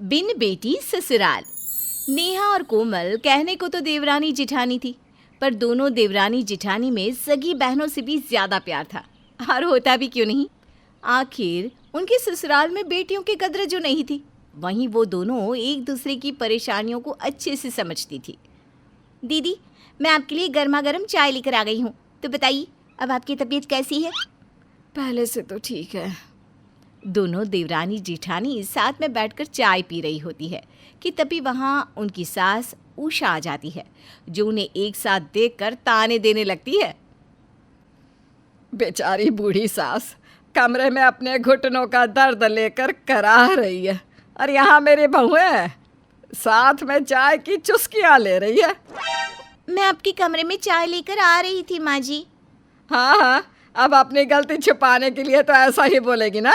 बिन बेटी ससुराल। नेहा और कोमल कहने को तो देवरानी जिठानी थी, पर दोनों देवरानी जिठानी में सगी बहनों से भी ज्यादा प्यार था। और होता भी क्यों नहीं, आखिर उनके ससुराल में बेटियों की कद्र जो नहीं थी, वहीं वो दोनों एक दूसरे की परेशानियों को अच्छे से समझती थी। दीदी, मैं आपके लिए गर्मा गर्म चाय लेकर आ गई हूँ, तो बताइए अब आपकी तबीयत कैसी है? पहले से तो ठीक है। दोनों देवरानी जेठानी साथ में बैठकर चाय पी रही होती है कि तभी वहाँ उनकी सास उषा आ जाती है, जो उन्हें एक साथ देखकर ताने देने लगती है। बेचारी बूढ़ी सास कमरे में अपने घुटनों का दर्द लेकर कराह रही है, और यहाँ मेरी बहुएं साथ में चाय की चुस्कियाँ ले रही है। मैं आपके कमरे में चाय लेकर आ रही थी माँ जी। हाँ, अब अपनी गलती छुपाने के लिए तो ऐसा ही बोलेगी ना।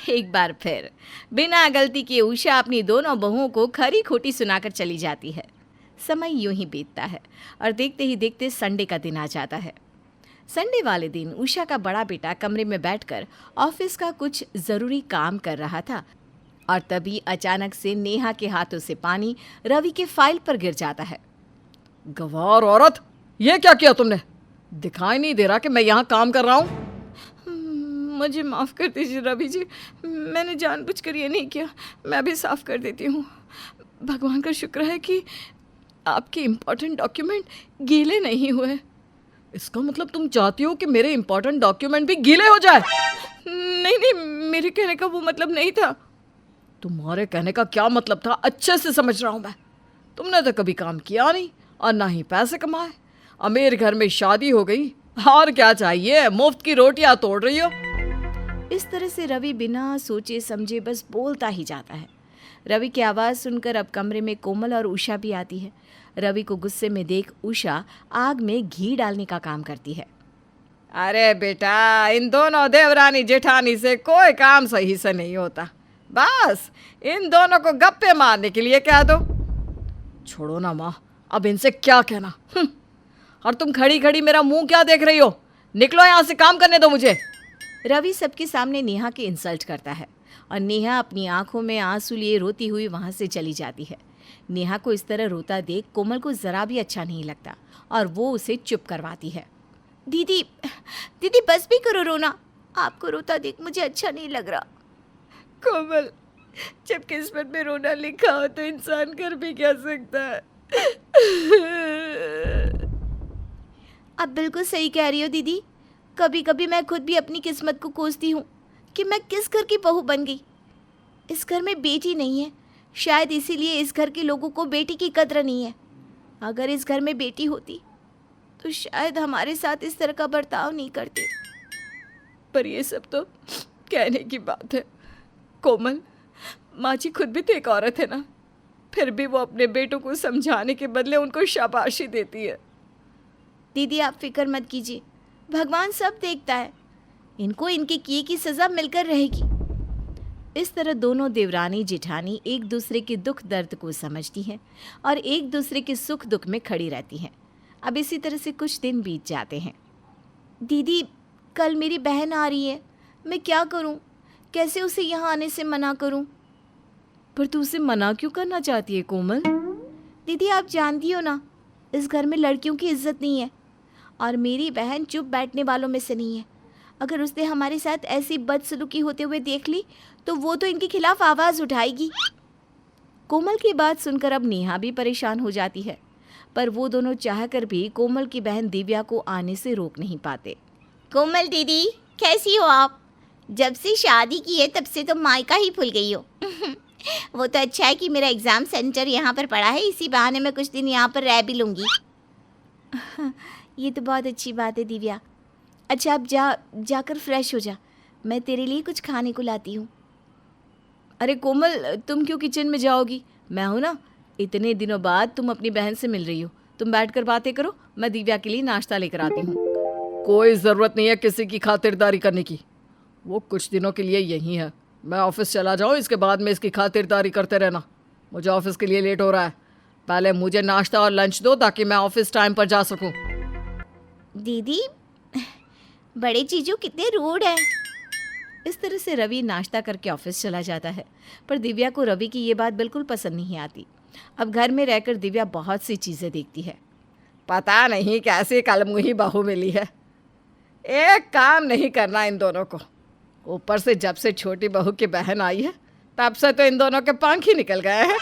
एक बार फिर बिना गलती के उषा अपनी दोनों बहुओं को खरी खोटी सुनाकर चली जाती है। समय यूं ही बीतता है और देखते ही देखते संडे का दिन आ जाता है। संडे वाले दिन उषा का बड़ा बेटा कमरे में बैठकर ऑफिस का कुछ ज़रूरी काम कर रहा था, और तभी अचानक से नेहा के हाथों से पानी रवि के फाइल पर गिर जाता है। गवार औरत, ये क्या किया तुमने? दिखाई नहीं दे रहा कि मैं यहाँ काम कर रहा हूँ? मुझे माफ़ कर दीजिए रवि जी, मैंने जानबूझकर ये नहीं किया। मैं भी साफ़ कर देती हूँ। भगवान का शुक्र है कि आपके इम्पोर्टेंट डॉक्यूमेंट गीले नहीं हुए। इसका मतलब तुम चाहती हो कि मेरे इम्पोर्टेंट डॉक्यूमेंट भी गीले हो जाए? नहीं, मेरे कहने का वो मतलब नहीं था। तुम्हारे कहने का क्या मतलब था अच्छे से समझ रहा हूँ मैं। तुमने तो कभी काम किया नहीं और ना ही पैसे कमाए। अमीर घर में शादी हो गई, और क्या चाहिए? मुफ्त की रोटियां तोड़ रही हो। इस तरह से रवि बिना सोचे समझे बस बोलता ही जाता है। रवि की आवाज़ सुनकर अब कमरे में कोमल और उषा भी आती है। रवि को गुस्से में देख उषा आग में घी डालने का काम करती है। अरे बेटा, इन दोनों देवरानी जेठानी से कोई काम सही से नहीं होता। बस इन दोनों को गप्पे मारने के लिए कह दो। छोड़ो ना माँ, अब इनसे क्या कहना। और तुम खड़ी खड़ी मेरा मुंह क्या देख रही हो? निकलो यहाँ से, काम करने दो मुझे। रवि सबके सामने नेहा की इंसल्ट करता है और नेहा अपनी आंखों में आंसू लिए रोती हुई वहां से चली जाती है। नेहा को इस तरह रोता देख कोमल को जरा भी अच्छा नहीं लगता और वो उसे चुप करवाती है। दीदी बस भी करो रोना, आपको रोता देख मुझे अच्छा नहीं लग रहा। कोमल, जब किस्मत में रोना लिखा हो तो इंसान कर भी क्या सकता है। आप बिल्कुल सही कह रही हो दीदी। कभी कभी मैं खुद भी अपनी किस्मत को कोसती हूँ कि मैं किस घर की बहू बन गई। इस घर में बेटी नहीं है, शायद इसीलिए इस घर के लोगों को बेटी की कद्र नहीं है। अगर इस घर में बेटी होती तो शायद हमारे साथ इस तरह का बर्ताव नहीं करते। पर ये सब तो कहने की बात है कोमल। माँ जी खुद भी तो एक औरत है ना, फिर भी वो अपने बेटों को समझाने के बदले उनको शाबाशी देती है। दीदी आप फिक्र मत कीजिए, भगवान सब देखता है, इनको इनके किए की सज़ा मिलकर रहेगी। इस तरह दोनों देवरानी जेठानी एक दूसरे के दुख दर्द को समझती हैं और एक दूसरे के सुख दुख में खड़ी रहती हैं। अब इसी तरह से कुछ दिन बीत जाते हैं। दीदी, कल मेरी बहन आ रही है, मैं क्या करूं? कैसे उसे यहाँ आने से मना करूं? पर तू उसे मना क्यों करना चाहती है कोमल? दीदी आप जानती हो ना, इस घर में लड़कियों की इज्जत नहीं है और मेरी बहन चुप बैठने वालों में से नहीं है। अगर उसने हमारे साथ ऐसी बदसलूकी होते हुए देख ली तो वो तो इनके खिलाफ आवाज़ उठाएगी। कोमल की बात सुनकर अब नेहा भी परेशान हो जाती है, पर वो दोनों चाहकर भी कोमल की बहन दिव्या को आने से रोक नहीं पाते। कोमल दीदी कैसी हो आप? जब से शादी की है तब से तो मायका ही भूल गई हो। वो तो अच्छा है कि मेरा एग्ज़ाम सेंटर यहाँ पर पड़ा है, इसी बहाने मैं कुछ दिन यहाँ पर रह भी लूँगी। ये तो बहुत अच्छी बात है दिव्या। अच्छा अब जाकर फ्रेश हो जा, मैं तेरे लिए कुछ खाने को लाती हूँ। अरे कोमल, तुम क्यों किचन में जाओगी? मैं हूँ ना। इतने दिनों बाद तुम अपनी बहन से मिल रही हो, तुम बैठकर बातें करो, मैं दिव्या के लिए नाश्ता लेकर आती हूँ। कोई ज़रूरत नहीं है किसी की खातिरदारी करने की, वो कुछ दिनों के लिए यहीं है। मैं ऑफिस चला जाऊँ, इसके बाद में इसकी खातिरदारी करते रहना। मुझे ऑफिस के लिए लेट हो रहा है, पहले मुझे नाश्ता और लंच दो ताकि मैं ऑफिस टाइम पर जा सकूँ। दीदी बड़े जीजू कितने रूड हैं। इस तरह से रवि नाश्ता करके ऑफिस चला जाता है, पर दिव्या को रवि की ये बात बिल्कुल पसंद नहीं आती। अब घर में रहकर दिव्या बहुत सी चीज़ें देखती है। पता नहीं कैसी कलमुही बहू मिली है, एक काम नहीं करना इन दोनों को। ऊपर से जब से छोटी बहू की बहन आई है तब से तो इन दोनों के पंख ही निकल गए हैं।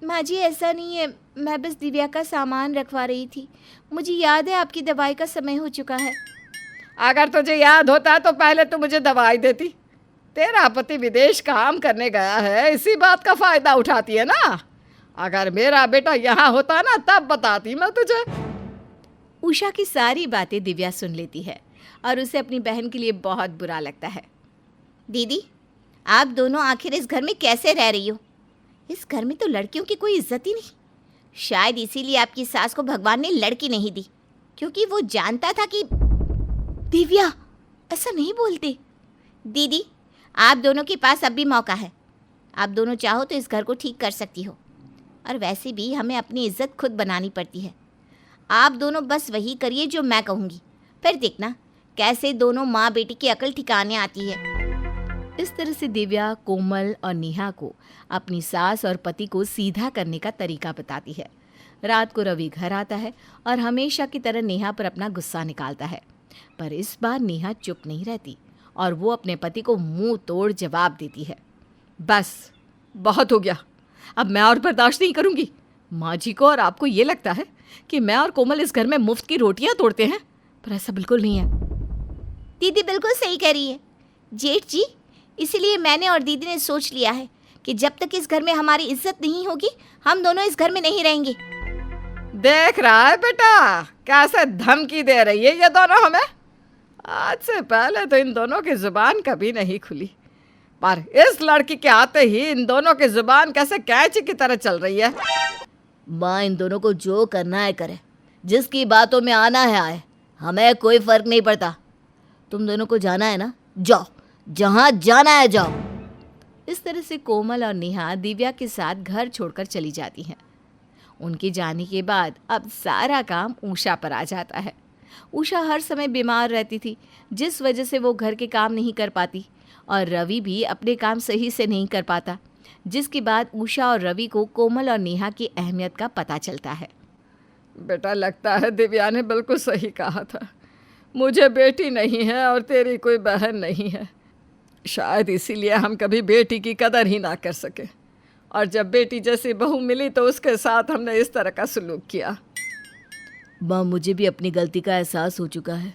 माँ जी ऐसा नहीं है, मैं बस दिव्या का सामान रखवा रही थी। मुझे याद है आपकी दवाई का समय हो चुका है। अगर तुझे याद होता तो पहले तू मुझे दवाई देती। तेरा पति विदेश काम करने गया है, इसी बात का फ़ायदा उठाती है ना। अगर मेरा बेटा यहाँ होता ना तब बताती मैं तुझे। उषा की सारी बातें दिव्या सुन लेती है और उसे अपनी बहन के लिए बहुत बुरा लगता है। दीदी, आप दोनों आखिर इस घर में कैसे रह रही हो? इस घर में तो लड़कियों की कोई इज्जत ही नहीं। शायद इसीलिए आपकी सास को भगवान ने लड़की नहीं दी, क्योंकि वो जानता था कि... दिव्या, ऐसा नहीं बोलते। दीदी, आप दोनों के पास अब भी मौका है। आप दोनों चाहो तो इस घर को ठीक कर सकती हो, और वैसे भी हमें अपनी इज्जत खुद बनानी पड़ती है। आप दोनों बस वही करिए जो मैं कहूँगी, फिर देखना कैसे दोनों माँ बेटी की अकल ठिकाने आती है। इस तरह से दिव्या कोमल और नेहा को अपनी सास और पति को सीधा करने का तरीका बताती है। रात को रवि घर आता है और हमेशा की तरह नेहा पर अपना गुस्सा निकालता है, पर इस बार नेहा चुप नहीं रहती और वो अपने पति को मुंह तोड़ जवाब देती है। बस बहुत हो गया, अब मैं और बर्दाश्त नहीं करूँगी। माँ जी को और आपको ये लगता है कि मैं और कोमल इस घर में मुफ्त की रोटियां तोड़ते हैं, पर ऐसा बिल्कुल नहीं है। दीदी बिल्कुल सही कह रही है जेठ जी, इसीलिए मैंने और दीदी ने सोच लिया है कि जब तक इस घर में हमारी इज्जत नहीं होगी, हम दोनों इस घर में नहीं रहेंगे। देख रहा है बेटा कैसे धमकी दे रही है ये दोनों हमें। आज से पहले तो इन दोनों की जुबान कभी नहीं खुली, पर इस लड़की के आते ही इन दोनों की जुबान कैसे कैंची की तरह चल रही है। माँ इन दोनों को जो करना है करे, जिसकी बातों में आना है आए, हमें कोई फर्क नहीं पड़ता। तुम दोनों को जाना है ना, जाओ, जहाँ जाना है जाओ। इस तरह से कोमल और नेहा दिव्या के साथ घर छोड़कर चली जाती हैं। उनके जाने के बाद अब सारा काम उषा पर आ जाता है। उषा हर समय बीमार रहती थी, जिस वजह से वो घर के काम नहीं कर पाती, और रवि भी अपने काम सही से नहीं कर पाता, जिसके बाद उषा और रवि को कोमल और नेहा की अहमियत का पता चलता है। बेटा लगता है दिव्या ने बिल्कुल सही कहा था, मुझे बेटी नहीं है और तेरी कोई बहन नहीं है। शायद इसीलिए हम कभी बेटी की कदर ही ना कर सके, और जब बेटी जैसी बहू मिली तो उसके साथ हमने इस तरह का सलूक किया। माँ, मुझे भी अपनी गलती का एहसास हो चुका है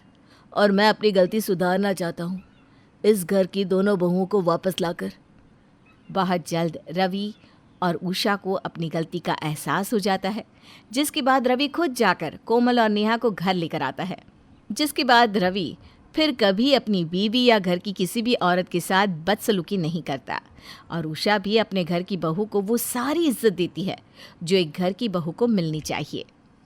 और मैं अपनी गलती सुधारना चाहता हूँ, इस घर की दोनों बहुओं को वापस लाकर। बहुत जल्द रवि और उषा को अपनी गलती का एहसास हो जाता है, जिसके बाद रवि खुद जाकर कोमल और नेहा को घर लेकर आता है। जिसके बाद रवि फिर कभी अपनी बीवी या घर की किसी भी औरत के साथ बदसलूकी नहीं करता, और उषा भी अपने घर की बहू को वो सारी इज्जत देती है जो एक घर की बहू को मिलनी चाहिए।